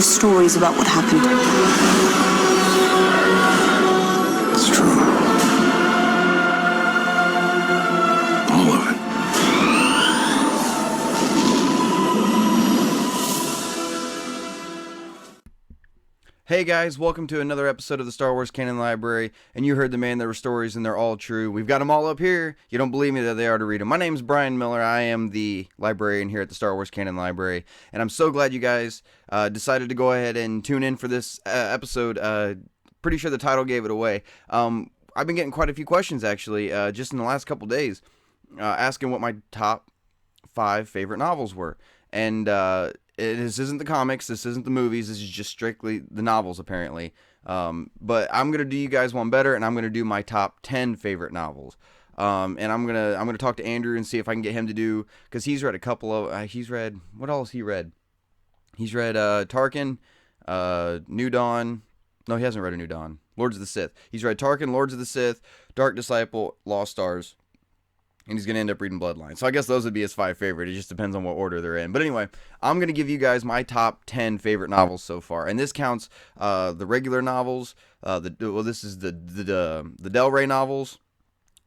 are stories about what happened. It's true. All of it. Hey guys, welcome to another episode of the Star Wars Canon Library, and you heard the man, there were stories, and they're all true. We've got them all up here. You don't believe me that they are to read them. My name's Brian Miller. I am the librarian here at the Star Wars Canon Library, and I'm so glad you guys decided to go ahead and tune in for this episode. Pretty sure the title gave it away. I've been getting quite a few questions, actually, just in the last couple days, asking what my top 5 favorite novels were, and this isn't the comics, this isn't the movies, this is just strictly the novels, apparently. But I'm gonna do you guys one better, and I'm gonna do my top 10 favorite novels. And I'm gonna talk to Andrew and see if I can get him to do, because he's read a couple of what else he read? He's read Tarkin, New Dawn. No, he hasn't read a New Dawn. Lords of the Sith. He's read Tarkin, Lords of the Sith, Dark Disciple, Lost Stars. And he's going to end up reading Bloodline. So I guess those would be his 5 favorite. It just depends on what order they're in. But anyway, I'm going to give you guys my top 10 favorite novels so far. And this counts the regular novels. This is the Del Rey novels,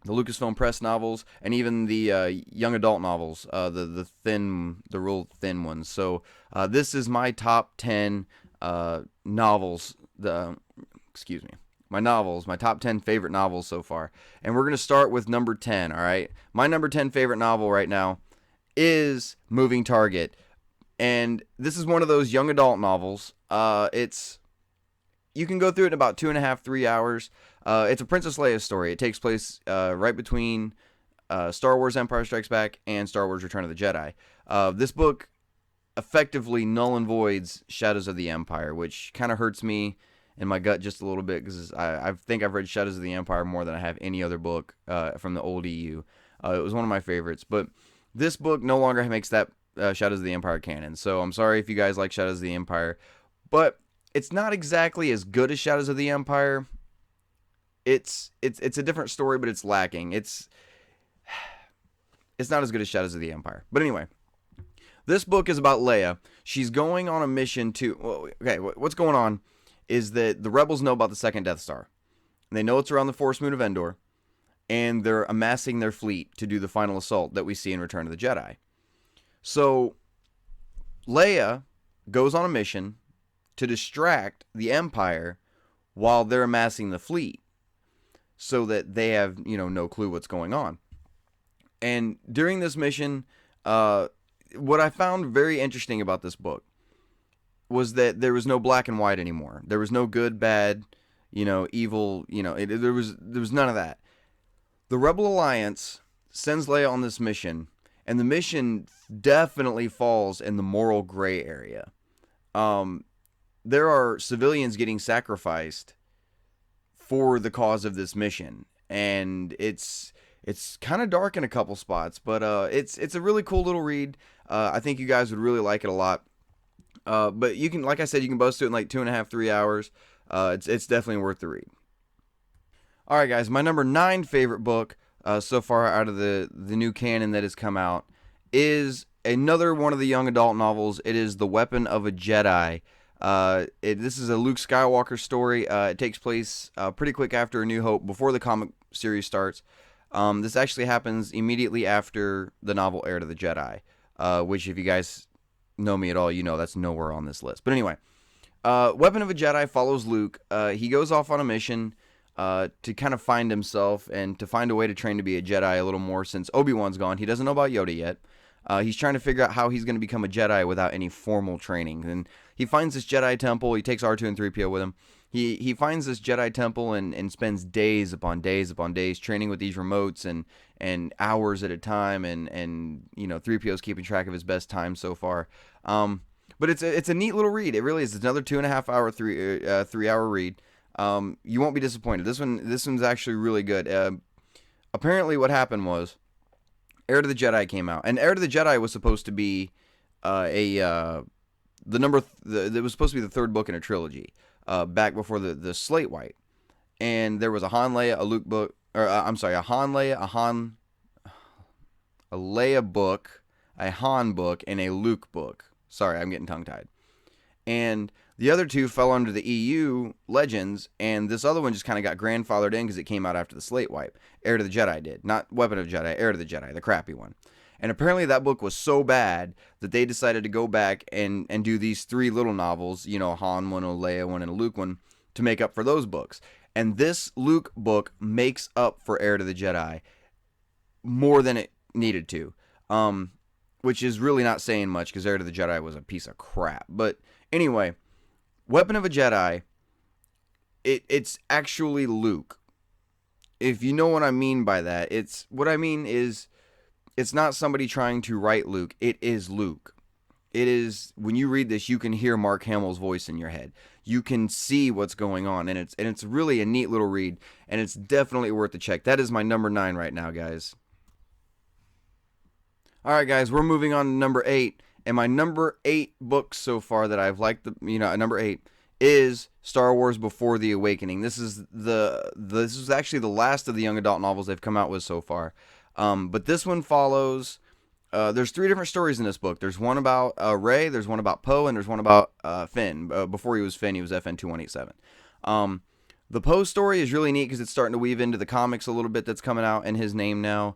the Lucasfilm Press novels, and even the young adult novels, the real thin ones. So this is my top 10 novels. My novels, my top 10 favorite novels so far. And we're going to start with number 10, all right? My number 10 favorite novel right now is Moving Target. And this is one of those young adult novels. You can go through it in about 2.5, 3 hours. It's a Princess Leia story. It takes place right between Star Wars Empire Strikes Back and Star Wars Return of the Jedi. This book effectively null and voids Shadows of the Empire, which kind of hurts me in my gut just a little bit, because I think I've read Shadows of the Empire more than I have any other book from the old EU. It was one of my favorites, but this book no longer makes that Shadows of the Empire canon, so I'm sorry if you guys like Shadows of the Empire, but it's not exactly as good as Shadows of the Empire. It's a different story, but it's lacking. It's not as good as Shadows of the Empire. But anyway, this book is about Leia. She's going on a mission what's going on is that the rebels know about the second Death Star. They know it's around the Force Moon of Endor, and they're amassing their fleet to do the final assault that we see in Return of the Jedi. So Leia goes on a mission to distract the Empire while they're amassing the fleet, so that they have, no clue what's going on. And during this mission, what I found very interesting about this book was that there was no black and white anymore. There was no good, bad, evil, there was none of that. The Rebel Alliance sends Leia on this mission, and the mission definitely falls in the moral gray area. There are civilians getting sacrificed for the cause of this mission, and it's kind of dark in a couple spots, but it's a really cool little read. I think you guys would really like it a lot. But you can, like I said, you can bust it in like 2.5, 3 hours. It's definitely worth the read. All right, guys, my number 9 favorite book so far out of the new canon that has come out is another one of the young adult novels. It is The Weapon of a Jedi. This is a Luke Skywalker story. It takes place pretty quick after A New Hope, before the comic series starts. This actually happens immediately after the novel Heir to the Jedi, which, if you guys know me at all, that's nowhere on this list. But anyway, Weapon of a Jedi follows Luke. He goes off on a mission to kind of find himself and to find a way to train to be a Jedi a little more, since Obi-Wan's gone. He doesn't know about Yoda yet. He's trying to figure out how he's going to become a Jedi without any formal training. And he finds this Jedi temple. He takes R2 and 3PO with him. He finds this Jedi temple and spends days upon days upon days training with these remotes and hours at a time, and 3PO's keeping track of his best time so far. But it's a neat little read. It really is. It's another 2.5 hour, 3 hour read. You won't be disappointed. This one's actually really good. Apparently what happened was Heir to the Jedi came out, and Heir to the Jedi was supposed to be it was supposed to be the third book in a trilogy, back before the Slate White. And there was a Han Leia, a Luke book, or I'm sorry, a Han Leia, a Leia book, a Han book, and a Luke book. Sorry, I'm getting tongue-tied. And The other two fell under the EU Legends, and this other one just kind of got grandfathered in because it came out after the slate wipe. Heir to the Jedi did. Not Weapon of Jedi, Heir to the Jedi, the crappy one. And apparently that book was so bad that they decided to go back and do these 3 little novels, you know, a Han one, a Leia one, and a Luke one, to make up for those books. And this Luke book makes up for Heir to the Jedi more than it needed to. Which is really not saying much because Heir to the Jedi was a piece of crap. But anyway, Weapon of a Jedi, it's actually Luke. If you know what I mean by that, it's not somebody trying to write Luke. It is Luke. It is, when you read this, you can hear Mark Hamill's voice in your head. You can see what's going on, and it's really a neat little read, and it's definitely worth a check. That is my number 9 right now, guys. All right, guys, we're moving on to number 8, and my number 8 book so far that I've liked, number 8 is Star Wars Before the Awakening. This is actually the last of the young adult novels they've come out with so far. But this one follows. There's 3 different stories in this book. There's one about Rey, there's one about Poe, and there's one about Finn. Before he was Finn, he was FN 2187. The Poe story is really neat because it's starting to weave into the comics a little bit that's coming out in his name now.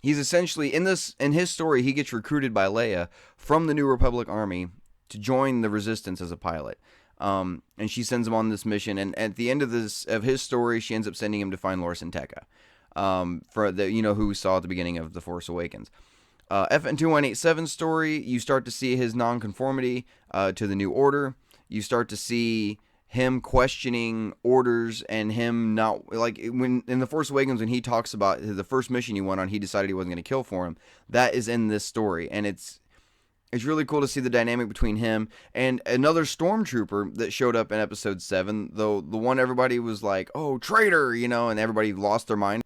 He's essentially in his story, he gets recruited by Leia from the New Republic Army to join the Resistance as a pilot. And she sends him on this mission, and at the end of his story, she ends up sending him to find Lor San Tekka, for who we saw at the beginning of The Force Awakens. FN 2187's story, you start to see his nonconformity to the New Order. You start to see him questioning orders, and him not, like, when in The Force Awakens, when he talks about the first mission he went on, he decided he wasn't going to kill for him. That is in this story, and it's really cool to see the dynamic between him and another stormtrooper that showed up in episode 7, though the one everybody was like, oh, traitor, and everybody lost their mind.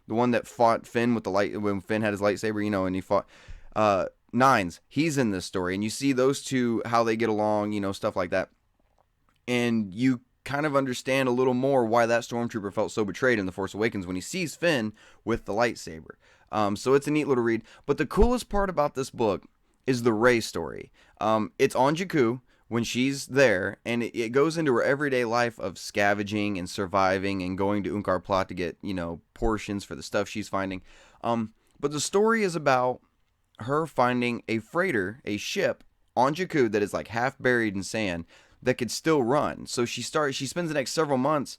The one that fought Finn with the light, when Finn had his lightsaber, and he fought Nines. He's in this story, and you see those two, how they get along, stuff like that. And you kind of understand a little more why that stormtrooper felt so betrayed in The Force Awakens when he sees Finn with the lightsaber. So it's a neat little read. But the coolest part about this book is the Rey story. It's on Jakku when she's there, and it goes into her everyday life of scavenging and surviving and going to Unkar Plat to get, portions for the stuff she's finding. But the story is about her finding a freighter, a ship on Jakku that is like half buried in sand that could still run. So she spends the next several months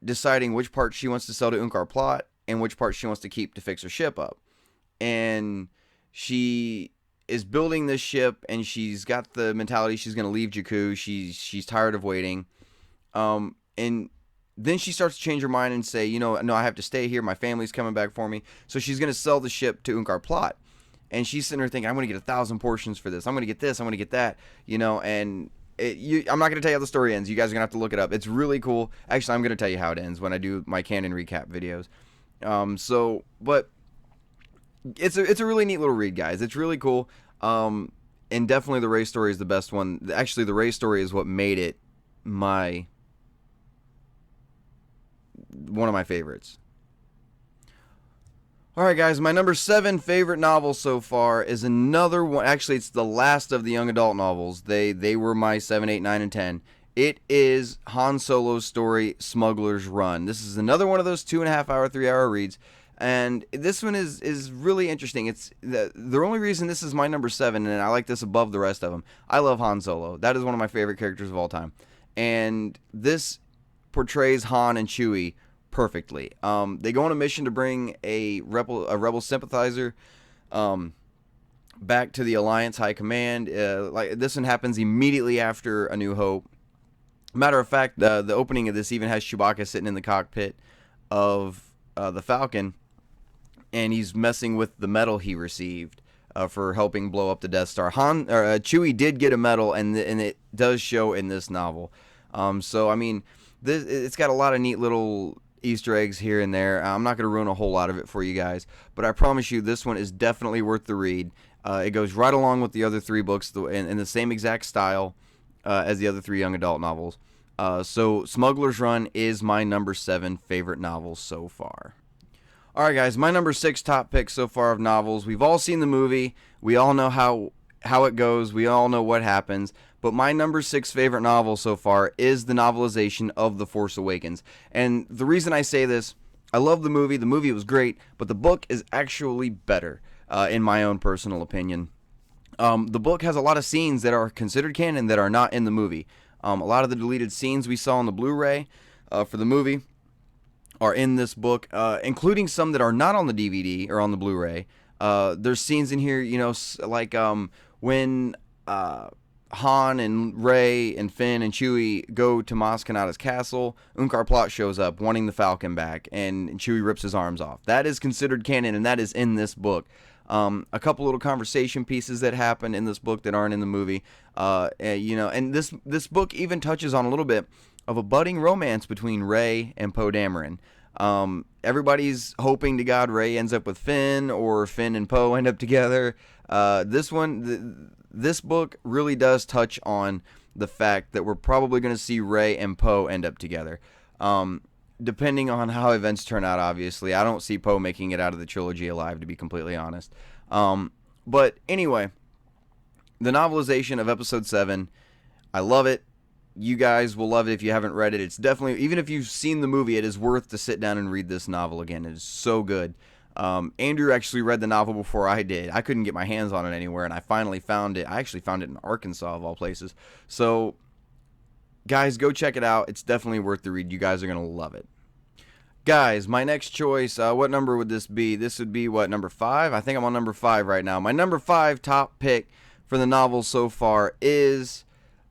deciding which part she wants to sell to Unkar Plat and which part she wants to keep to fix her ship up. And she is building this ship, and she's got the mentality she's going to leave Jakku. She's tired of waiting. And then she starts to change her mind and say, no, I have to stay here. My family's coming back for me. So she's going to sell the ship to Unkar Plat. And she's sitting there thinking, I'm going to get 1,000 portions for this. I'm going to get this. I'm going to get that. And I'm not going to tell you how the story ends. You guys are going to have to look it up. It's really cool. Actually, I'm going to tell you how it ends when I do my canon recap videos. But it's a really neat little read, guys. It's really cool. And definitely the Rey story is the best one. Actually, the Rey story is what made it one of my favorites. Alright, guys, my number 7 favorite novel so far is another one. Actually, it's the last of the young adult novels. They were my 7, 8, 9, and 10. It is Han Solo's story, Smuggler's Run. This is another one of those 2.5 hour, 3 hour reads. And this one is really interesting. It's the only reason this is my number 7, and I like this above the rest of them. I love Han Solo. That is one of my favorite characters of all time. And this portrays Han and Chewie perfectly. They go on a mission to bring a rebel sympathizer back to the Alliance High Command. Like this one happens immediately after A New Hope. Matter of fact, the opening of this even has Chewbacca sitting in the cockpit of the Falcon, and he's messing with the medal he received for helping blow up the Death Star. Chewie did get a medal, and it does show in this novel. So I mean, it's got a lot of neat little Easter eggs here and there. I'm not going to ruin a whole lot of it for you guys, but I promise you this one is definitely worth the read. It goes right along with the other 3 books in the same exact style as the other 3 young adult novels. So Smuggler's Run is my number 7 favorite novel so far. Alright, guys, my number 6 top pick so far of novels. We've all seen the movie. We all know how how it goes. We all know what happens. But my number 6 favorite novel so far is the novelization of The Force Awakens. And the reason I say this, I love the movie. The movie was great, but the book is actually better, in my own personal opinion. The book has a lot of scenes that are considered canon that are not in the movie. A lot of the deleted scenes we saw on the Blu-ray for the movie are in this book, including some that are not on the DVD or on the Blu-ray. There's scenes in here, like when Han and Rey and Finn and Chewie go to Maz Kanata's castle, Unkar Plutt shows up wanting the Falcon back, and Chewie rips his arms off. That is considered canon, and that is in this book. A couple little conversation pieces that happen in this book that aren't in the movie. And this book even touches on a little bit of a budding romance between Rey and Poe Dameron. Everybody's hoping to God Rey ends up with Finn, or Finn and Poe end up together. This book really does touch on the fact that we're probably going to see Rey and Poe end up together. Depending on how events turn out, obviously. I don't see Poe making it out of the trilogy alive, to be completely honest. But anyway, the novelization of Episode 7, I love it. You guys will love it if you haven't read it. It's definitely, even if you've seen the movie, it is worth to sit down and read this novel again. It is so good. Andrew actually read the novel before I did. I couldn't get my hands on it anywhere, and I finally found it. I actually found it in Arkansas, of all places. So, guys, go check it out. It's definitely worth the read. You guys are going to love it. Guys, my next choice, what number would this be? This would be, number 5? I think I'm on number 5 right now. My number 5 top pick for the novel so far is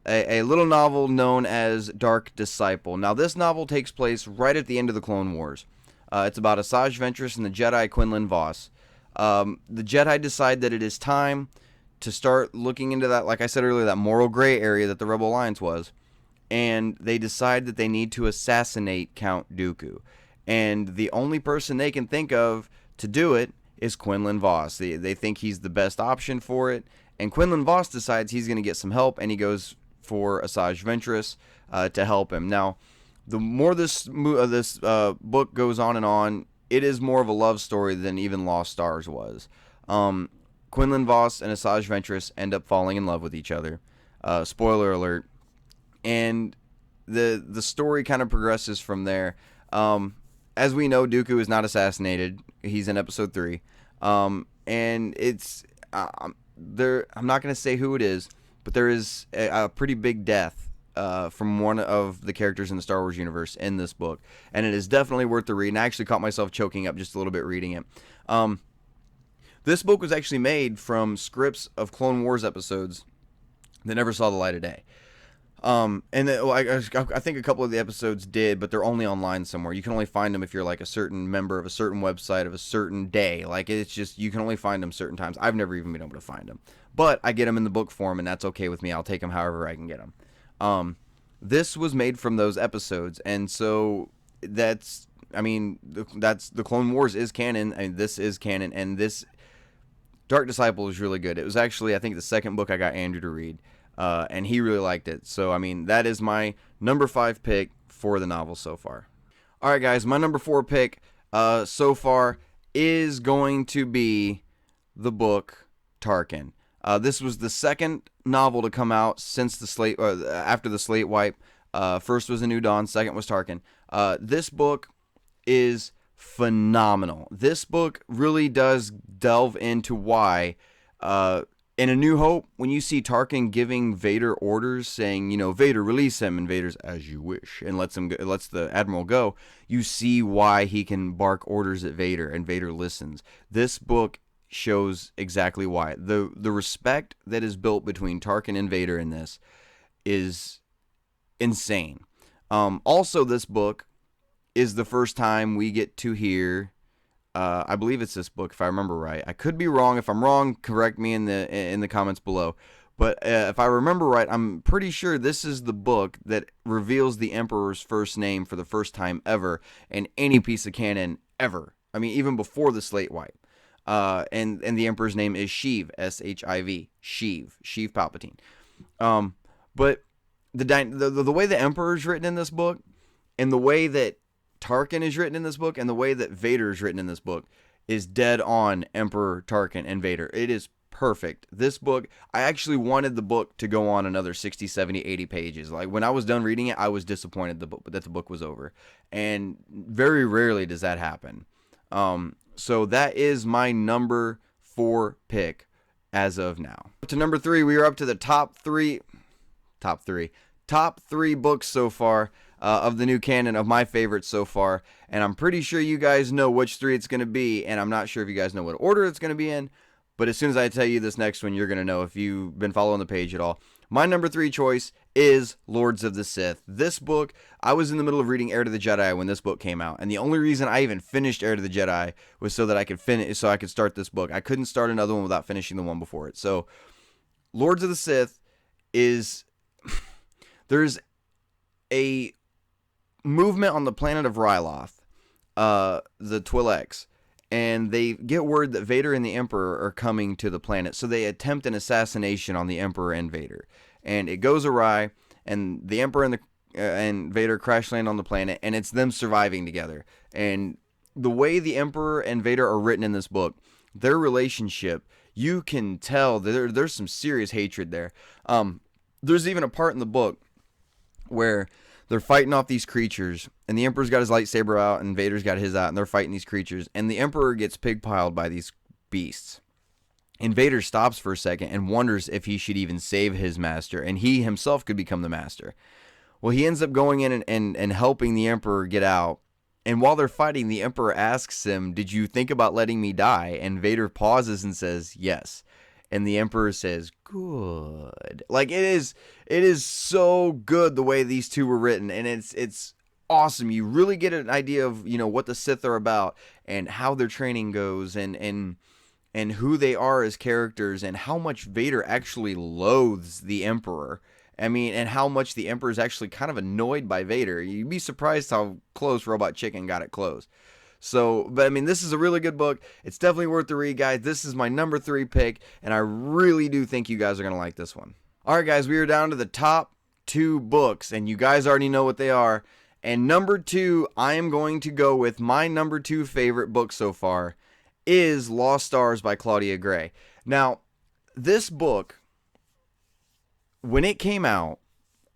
a little novel known as Dark Disciple. Now, this novel takes place right at the end of the Clone Wars. It's about Asajj Ventress and the Jedi Quinlan Vos. The Jedi decide that it is time to start looking into that, like I said earlier, that moral gray area that the Rebel Alliance was. And they decide that they need to assassinate Count Dooku. And the only person they can think of to do it is Quinlan Vos. They think he's the best option for it. And Quinlan Vos decides he's going to get some help, and he goes for Asajj Ventress to help him. Now, the more this book goes on, it is more of a love story than even Lost Stars was. Quinlan Vos and Asajj Ventress end up falling in love with each other. Spoiler alert. And the story kind of progresses from there. As we know, Dooku is not assassinated. He's in Episode 3. And it's there. I'm not going to say who it is, but there is a pretty big death from one of the characters in the Star Wars universe in this book. And it is definitely worth the read. And I actually caught myself choking up just a little bit reading it. This book was actually made from scripts of Clone Wars episodes that never saw the light of day. I think a couple of the episodes did, but they're only online somewhere. You can only find them if you're like a certain member of a certain website of a certain day. Like, it's just, you can only find them certain times. I've never even been able to find them. But I get them in the book form, and that's okay with me. I'll take them however I can get them. This was made from those episodes, and so that's the Clone Wars is canon, and this is canon, and this Dark Disciple is really good. It was actually, I think, the second book I got Andrew to read. And he really liked it. So, that is my number 5 pick for the novel so far. All right, guys, my number 4 pick so far is going to be the book Tarkin. This was the second novel to come out since the slate, after the slate wipe. First was A New Dawn, second was Tarkin. This book is phenomenal. This book really does delve into why in A New Hope, when you see Tarkin giving Vader orders, saying, Vader, release him, and Vader's as you wish, and lets the Admiral go, you see why he can bark orders at Vader, and Vader listens. This book shows exactly why. The respect that is built between Tarkin and Vader in this is insane. Also, this book is the first time we get to hear... I believe it's this book, if I remember right. I could be wrong. If I'm wrong, correct me in the comments below. But if I remember right, I'm pretty sure this is the book that reveals the Emperor's first name for the first time ever in any piece of canon ever. Even before the slate wipe. And the Emperor's name is Sheev, S-H-I-V, Sheev Palpatine. But the way the Emperor is written in this book, and the way that Tarkin is written in this book, and the way that Vader is written in this book is dead on Emperor, Tarkin, and Vader. It is perfect. This book, I actually wanted the book to go on another 60, 70, 80 pages. Like, when I was done reading it, I was disappointed that the book was over. And very rarely does that happen. So that is my number 4 pick as of now. To number 3, we are up to the top three books so far of the new canon, of my favorites so far. And I'm pretty sure you guys know which 3 it's going to be. And I'm not sure if you guys know what order it's going to be in. But as soon as I tell you this next one, you're going to know if you've been following the page at all. My number 3 choice is Lords of the Sith. This book, I was in the middle of reading Heir to the Jedi when this book came out. And the only reason I even finished Heir to the Jedi was so that I could start this book. I couldn't start another one without finishing the one before it. So Lords of the Sith is... There's a movement on the planet of Ryloth, the Twi'leks, and they get word that Vader and the Emperor are coming to the planet, so they attempt an assassination on the Emperor and Vader, and it goes awry, and the Emperor and Vader crash land on the planet, and it's them surviving together. And the way the Emperor and Vader are written in this book, their relationship, you can tell that there's some serious hatred there. There's even a part in the book where they're fighting off these creatures, and the Emperor's got his lightsaber out, and Vader's got his out, and they're fighting these creatures, and the Emperor gets pig-piled by these beasts. And Vader stops for a second and wonders if he should even save his master, and he himself could become the master. Well, he ends up going in and helping the Emperor get out, and while they're fighting, the Emperor asks him, "Did you think about letting me die?" And Vader pauses and says, "Yes." And the Emperor says, "Good." Like, it is so good the way these two were written, and it's awesome. You really get an idea of, what the Sith are about and how their training goes, and who they are as characters, and how much Vader actually loathes the Emperor. I mean, and how much the Emperor is actually kind of annoyed by Vader. You'd be surprised how close Robot Chicken got it close. So, but I mean, this is a really good book. It's definitely worth the read, guys. This is my number 3 pick, and I really do think you guys are going to like this one. All right, guys, we are down to the top 2 books, and you guys already know what they are. And number 2, I am going to go with my number 2 favorite book so far is Lost Stars by Claudia Gray. Now, this book, when it came out,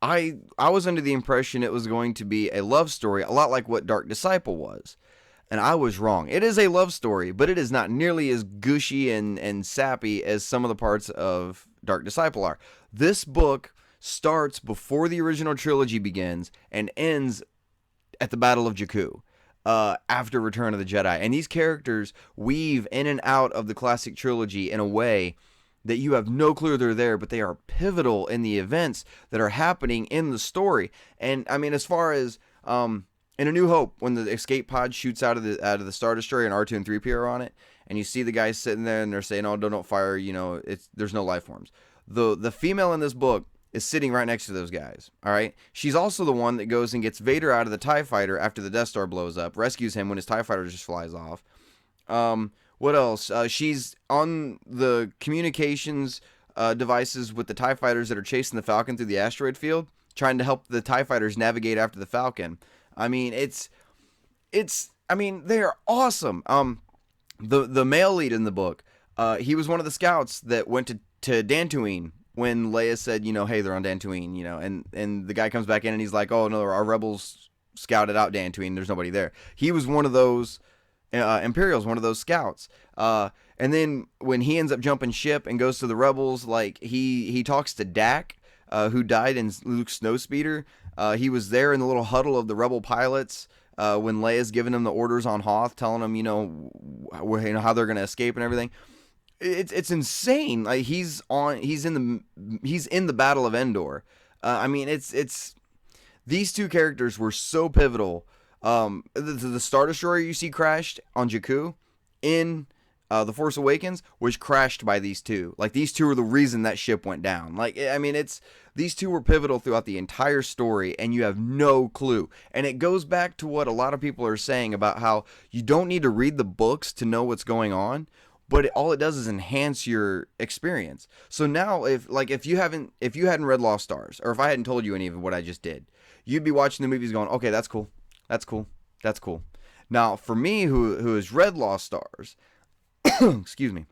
I was under the impression it was going to be a love story, a lot like what Dark Disciple was. And I was wrong. It is a love story, but it is not nearly as gushy and sappy as some of the parts of Dark Disciple are. This book starts before the original trilogy begins and ends at the Battle of Jakku, after Return of the Jedi. And these characters weave in and out of the classic trilogy in a way that you have no clue they're there, but they are pivotal in the events that are happening in the story. And I mean, as far as in A New Hope, when the escape pod shoots out of the Star Destroyer and R2 and 3PO are on it, and you see the guys sitting there and they're saying, "Oh, don't fire," there's no life forms. The female in this book is sitting right next to those guys. All right, she's also the one that goes and gets Vader out of the TIE fighter after the Death Star blows up, rescues him when his TIE fighter just flies off. What else? She's on the communications devices with the TIE fighters that are chasing the Falcon through the asteroid field, trying to help the TIE fighters navigate after the Falcon. I mean, they are awesome. The male lead in the book, he was one of the scouts that went to Dantooine when Leia said, "Hey, they're on Dantooine," and the guy comes back in and he's like, "Oh no, our rebels scouted out Dantooine. There's nobody there." He was one of those Imperials, one of those scouts. And then when he ends up jumping ship and goes to the rebels, like he talks to Dak, who died in Luke's Snowspeeder. He was there in the little huddle of the rebel pilots when Leia's giving him the orders on Hoth, telling him, how they're going to escape and everything. It's insane. Like he's in the Battle of Endor. It's these two characters were so pivotal. The Star Destroyer you see crashed on Jakku in The Force Awakens was crashed by these two. Like, these two are the reason that ship went down. These two were pivotal throughout the entire story, and you have no clue. And it goes back to what a lot of people are saying about how you don't need to read the books to know what's going on, but all it does is enhance your experience. So now, if you hadn't read Lost Stars, or if I hadn't told you any of what I just did, you'd be watching the movies going, okay, that's cool. That's cool. That's cool. Now, for me, who has read Lost Stars, excuse me,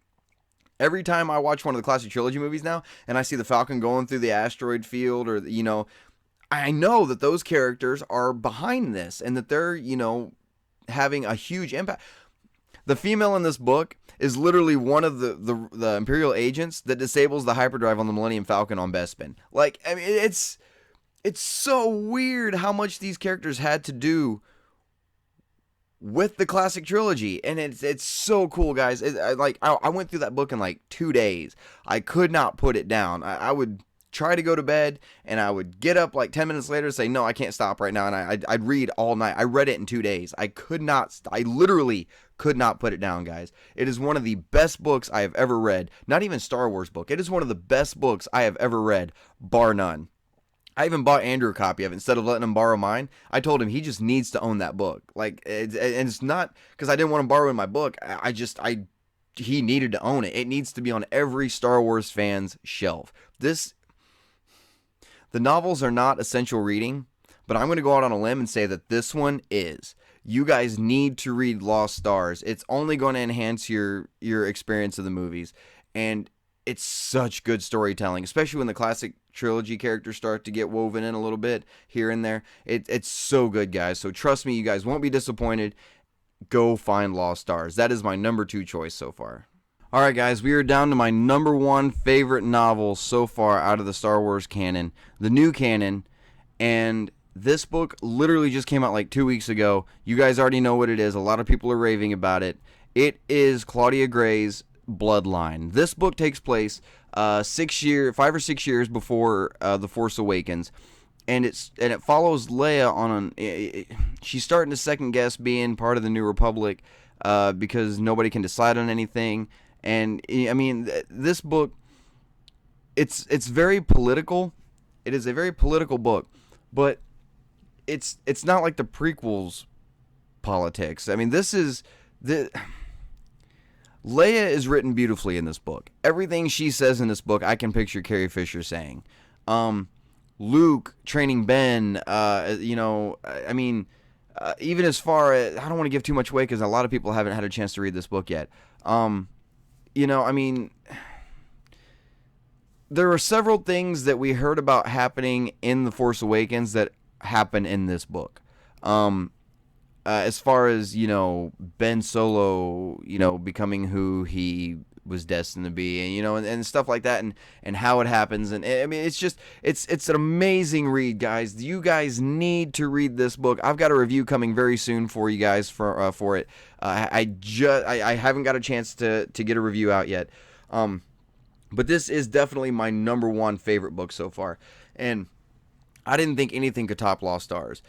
Every time I watch one of the classic trilogy movies now, and I see the Falcon going through the asteroid field, or I know that those characters are behind this, and that they're having a huge impact. The female in this book is literally one of the Imperial agents that disables the hyperdrive on the Millennium Falcon on Bespin. Like, I mean, it's so weird how much these characters had to do with the classic trilogy, and it's so cool, guys. I went through that book in like 2 days. I could not put it down. I would try to go to bed, and I would get up like 10 minutes later and say, no, I can't stop right now, and I'd read all night. I read it in 2 days. I literally could not put it down, guys. It is one of the best books I have ever read. Not even Star Wars book. It is one of the best books I have ever read, bar none. I even bought Andrew a copy of it instead of letting him borrow mine. I told him he just needs to own that book. Like, and it's not because I didn't want him borrowing my book. He needed to own it. It needs to be on every Star Wars fan's shelf. The novels are not essential reading, but I'm going to go out on a limb and say that this one is. You guys need to read Lost Stars. It's only going to enhance your experience of the movies, and it's such good storytelling, especially when the classic trilogy characters start to get woven in a little bit here and there. It's so good, guys. So trust me, you guys won't be disappointed. Go find Lost Stars. That is my number 2 choice so far. All right, guys, we are down to my number 1 favorite novel so far out of the Star Wars canon, the new canon, and this book literally just came out like 2 weeks ago. You guys already know what it is. A lot of people are raving about it. It is Claudia Gray's Bloodline. This book takes place 5 or 6 years before The Force Awakens, and it follows Leia on she's starting to second guess being part of the New Republic because nobody can decide on anything. And I mean, this book, it's very political. It is a very political book, but it's not like the prequels politics. I mean, Leia is written beautifully in this book. Everything she says in this book, I can picture Carrie Fisher saying. Luke training Ben, I mean, even as far as, I don't want to give too much away because a lot of people haven't had a chance to read this book yet. I mean, there are several things that we heard about happening in The Force Awakens that happen in this book. As far as, Ben Solo, becoming who he was destined to be, and stuff like that, and how it happens. And I mean, it's an amazing read, guys. You guys need to read this book. I've got a review coming very soon for you guys for it. I haven't got a chance to get a review out yet. But this is definitely my number 1 favorite book so far. And I didn't think anything could top Lost Stars.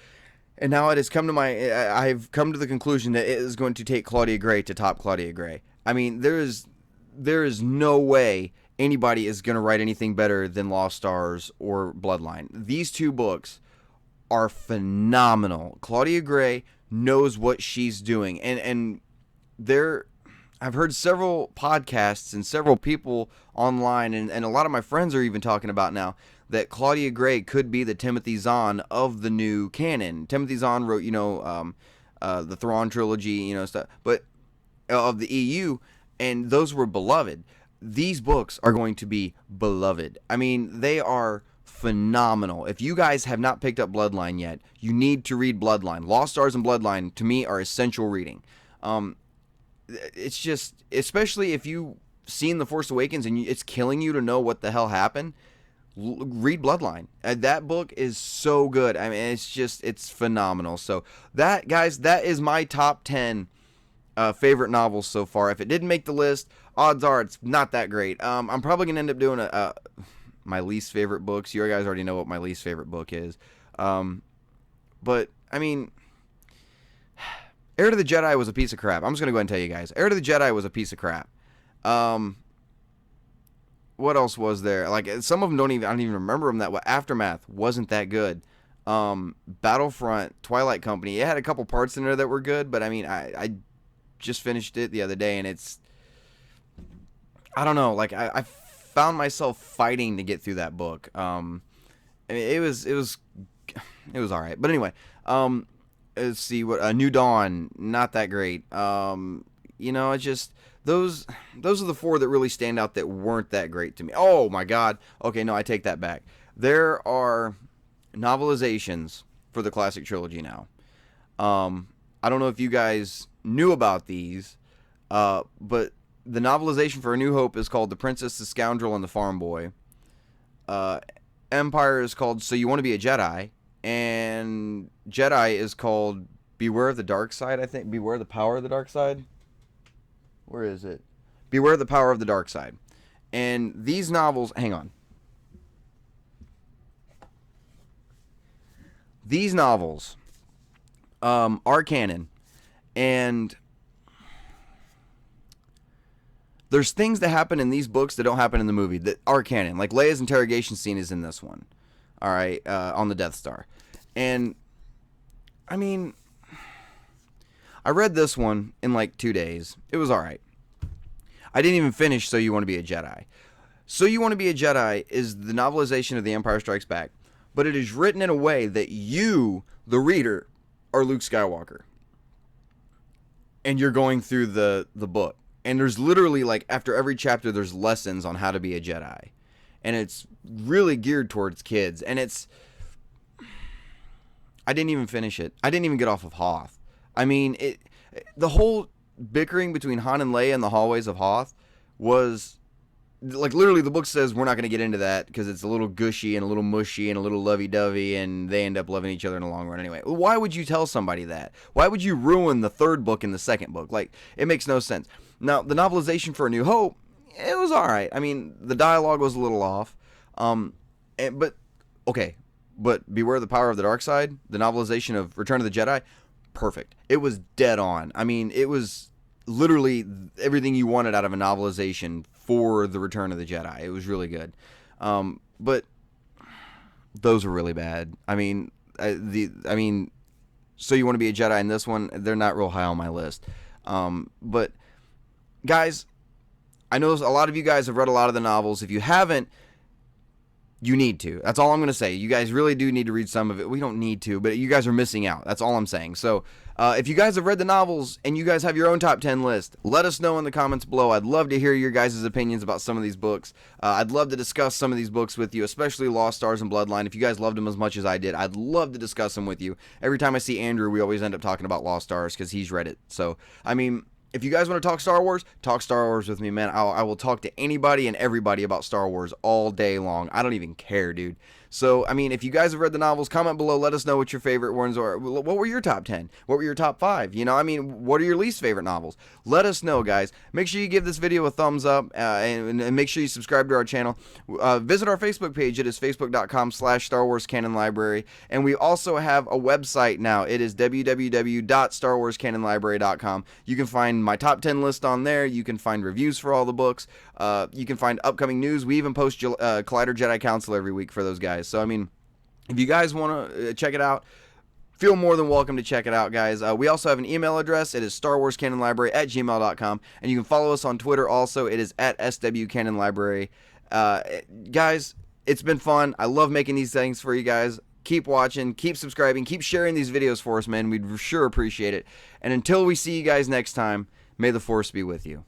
And now it has come to I've come to the conclusion that it is going to take Claudia Gray to top Claudia Gray. I mean, there is no way anybody is going to write anything better than Lost Stars or Bloodline. These 2 books are phenomenal. Claudia Gray knows what she's doing. And I've heard several podcasts and several people online, and a lot of my friends are even talking about now, that Claudia Gray could be the Timothy Zahn of the new canon. Timothy Zahn wrote, the Thrawn trilogy, stuff, but of the EU, and those were beloved. These books are going to be beloved. I mean, they are phenomenal. If you guys have not picked up Bloodline yet, you need to read Bloodline. Lost Stars and Bloodline, to me, are essential reading. It's just, especially if you've seen The Force Awakens and it's killing you to know what the hell happened, read Bloodline. That book is so good. I mean, it's phenomenal. So that, guys, that is my top 10 favorite novels so far. If it didn't make the list, odds are it's not that great. I'm probably gonna end up doing my least favorite books. You guys already know what my least favorite book is. But I mean, Heir to the Jedi was a piece of crap. I'm just gonna go ahead and tell you guys, Heir to the Jedi was a piece of crap. What else was there? Like, some of them I don't even remember them that well. Aftermath wasn't that good. Battlefront, Twilight Company, it had a couple parts in there that were good, but I mean, I just finished it the other day, and I don't know, like, I found myself fighting to get through that book. I mean, it was all right. But anyway, let's see, what New Dawn, not that great. You know, it's just those are the 4 that really stand out that weren't that great to me. Oh my God. Okay, no, I take that back. There are novelizations for the classic trilogy now. I don't know if you guys knew about these, but the novelization for A New Hope is called The Princess, the Scoundrel, and the Farm Boy. Empire is called So You Want to Be a Jedi, and Jedi is called Beware of the Dark Side, I think. Beware the Power of the Dark Side? Where is it? Beware the Power of the Dark Side. And these novels, hang on. These novels are canon, and there's things that happen in these books that don't happen in the movie that are canon. Like Leia's interrogation scene is in this one, all right, on the Death Star. And, I mean, I read this one in like 2 days. It was all right. I didn't even finish So You Want to Be a Jedi. So You Want to Be a Jedi is the novelization of The Empire Strikes Back, but it is written in a way that you, the reader, are Luke Skywalker. And you're going through the book. And there's literally, like, after every chapter, there's lessons on how to be a Jedi. And it's really geared towards kids. And it's... I didn't even finish it. I didn't even get off of Hoth. I mean, the whole bickering between Han and Leia in the hallways of Hoth was... Like, literally, the book says we're not going to get into that because it's a little gushy and a little mushy and a little lovey-dovey, and they end up loving each other in the long run anyway. Why would you tell somebody that? Why would you ruin the 3rd book and the 2nd book? Like, it makes no sense. Now, the novelization for A New Hope, it was all right. I mean, the dialogue was a little off. But Beware the Power of the Dark Side, the novelization of Return of the Jedi, perfect. It was dead on. I mean, it was literally everything you wanted out of a novelization for the Return of the Jedi. It was really good. But those were really bad. I mean, So You Want to Be a Jedi and this one, they're not real high on my list. But guys, I know a lot of you guys have read a lot of the novels. If you haven't, you need to. That's all I'm going to say. You guys really do need to read some of it. We don't need to, but you guys are missing out. That's all I'm saying. So if you guys have read the novels and you guys have your own top 10 list, let us know in the comments below. I'd love to hear your guys' opinions about some of these books. I'd love to discuss some of these books with you, especially Lost Stars and Bloodline. If you guys loved them as much as I did, I'd love to discuss them with you. Every time I see Andrew, we always end up talking about Lost Stars because he's read it. So, I mean... If you guys want to talk Star Wars with me, man. I will talk to anybody and everybody about Star Wars all day long. I don't even care, dude. So, I mean, if you guys have read the novels, comment below. Let us know what your favorite ones are. What were your top 10? What were your top 5? You know, I mean, what are your least favorite novels? Let us know, guys. Make sure you give this video a thumbs up and make sure you subscribe to our channel. Visit our Facebook page. It is facebook.com/Star Wars Canon Library. And we also have a website now. It is www.starwarscanonlibrary.com. You can find my top 10 list on there. You can find reviews for all the books. You can find upcoming news. We even post Collider Jedi Council every week for those guys. So, I mean, if you guys want to check it out, feel more than welcome to check it out, guys. We also have an email address. It is starwarscanonlibrary@gmail.com. And you can follow us on Twitter also. It is @SWCanonLibrary. Guys, it's been fun. I love making these things for you guys. Keep watching, keep subscribing, keep sharing these videos for us, man. We'd sure appreciate it. And until we see you guys next time, may the Force be with you.